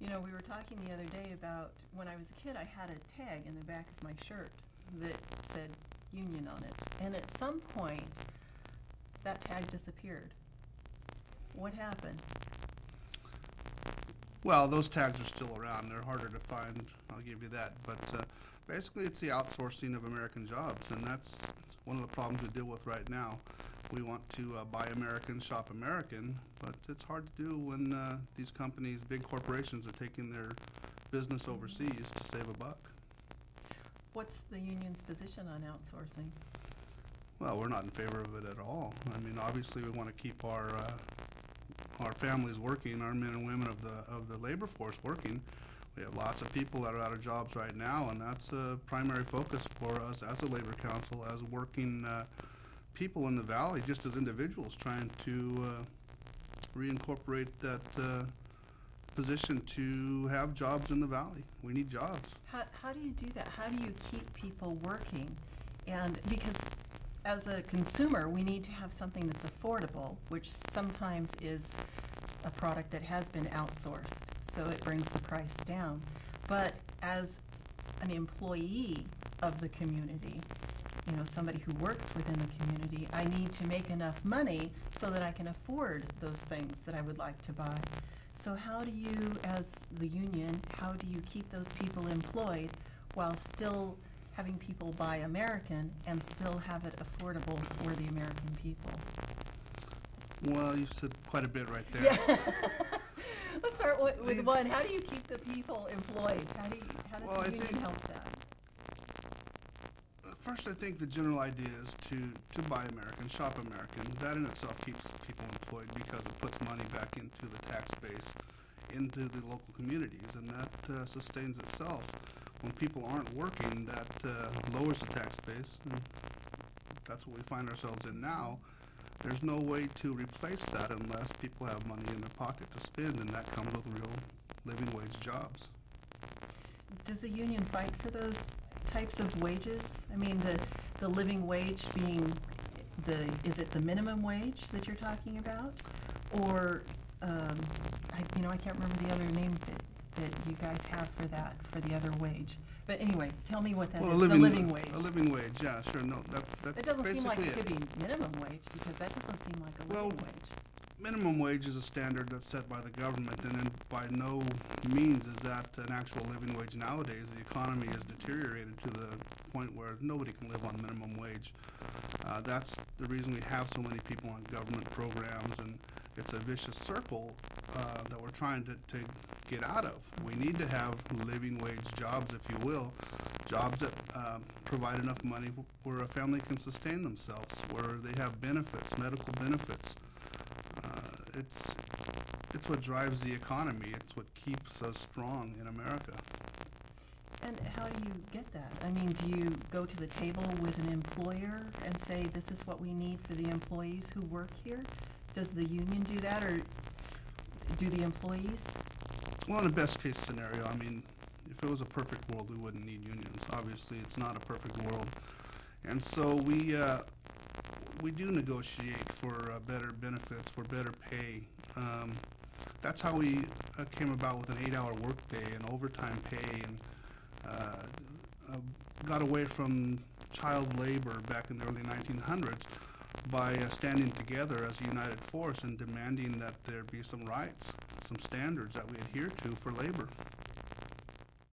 You know, we were talking the other day about when I was a kid, I had a tag in the back of my shirt that said union on it. And at some point, that tag disappeared. What happened? Well, those tags are still around. They're harder to find, I'll give you that. But basically, it's the outsourcing of American jobs, and that's one of the problems we deal with right now. We want to buy American, shop American, but it's hard to do when these companies, big corporations, are taking their business overseas to save a buck. What's the union's position on outsourcing? Well, we're not in favor of it at all. I mean, obviously, we want to keep our families working, our men and women of the labor force working. We have lots of people that are out of jobs right now, and that's a primary focus for us as a labor council, as working people in the valley, just as individuals, trying to reincorporate that position to have jobs in the valley. We need jobs. How do you do that? How do you keep people working? And because as a consumer, we need to have something that's affordable, which sometimes is a product that has been outsourced, so it brings the price down. But as an employee of the community, you know, somebody who works within the community, I need to make enough money so that I can afford those things that I would like to buy. So how do you, as the union, how do you keep those people employed while still having people buy American and still have it affordable for the American people? Well, you've said quite a bit right there. Yeah. Let's start with one. How do you keep the people employed? How does the union help that? First, I think the general idea is to buy American, shop American. That in itself keeps people employed because it puts money back into the tax base, into the local communities, and that sustains itself. When people aren't working, that lowers the tax base, and that's what we find ourselves in now. There's no way to replace that unless people have money in their pocket to spend, and that comes with real living wage jobs. Does the union fight for those types of wages? I mean, the living wage being is it the minimum wage that you're talking about? Or, I can't remember the other name that you guys have for that, for the other wage. But anyway, tell me what that is, the living wage. A living wage, yeah, sure. No, that's it doesn't basically seem like it could be minimum wage, because that doesn't seem like a living wage. Minimum wage is a standard that's set by the government, and by no means is that an actual living wage nowadays. The economy has deteriorated to the point where nobody can live on minimum wage. That's the reason we have so many people on government programs, and it's a vicious circle that we're trying to get out of. We need to have living wage jobs, if you will, jobs that provide enough money where a family can sustain themselves, where they have benefits, medical benefits. It's what drives the economy. It's what keeps us strong in America. And how do you get that? I mean, do you go to the table with an employer and say, this is what we need for the employees who work here? Does the union do that, or do the employees? Well, in the best case scenario, I mean, if it was a perfect world, we wouldn't need unions. Obviously, it's not a perfect world. And so we do negotiate for better benefits, for better pay. That's how we came about with an 8-hour workday and overtime pay, and got away from child labor back in the early 1900s by standing together as a united force and demanding that there be some rights, some standards that we adhere to for labor.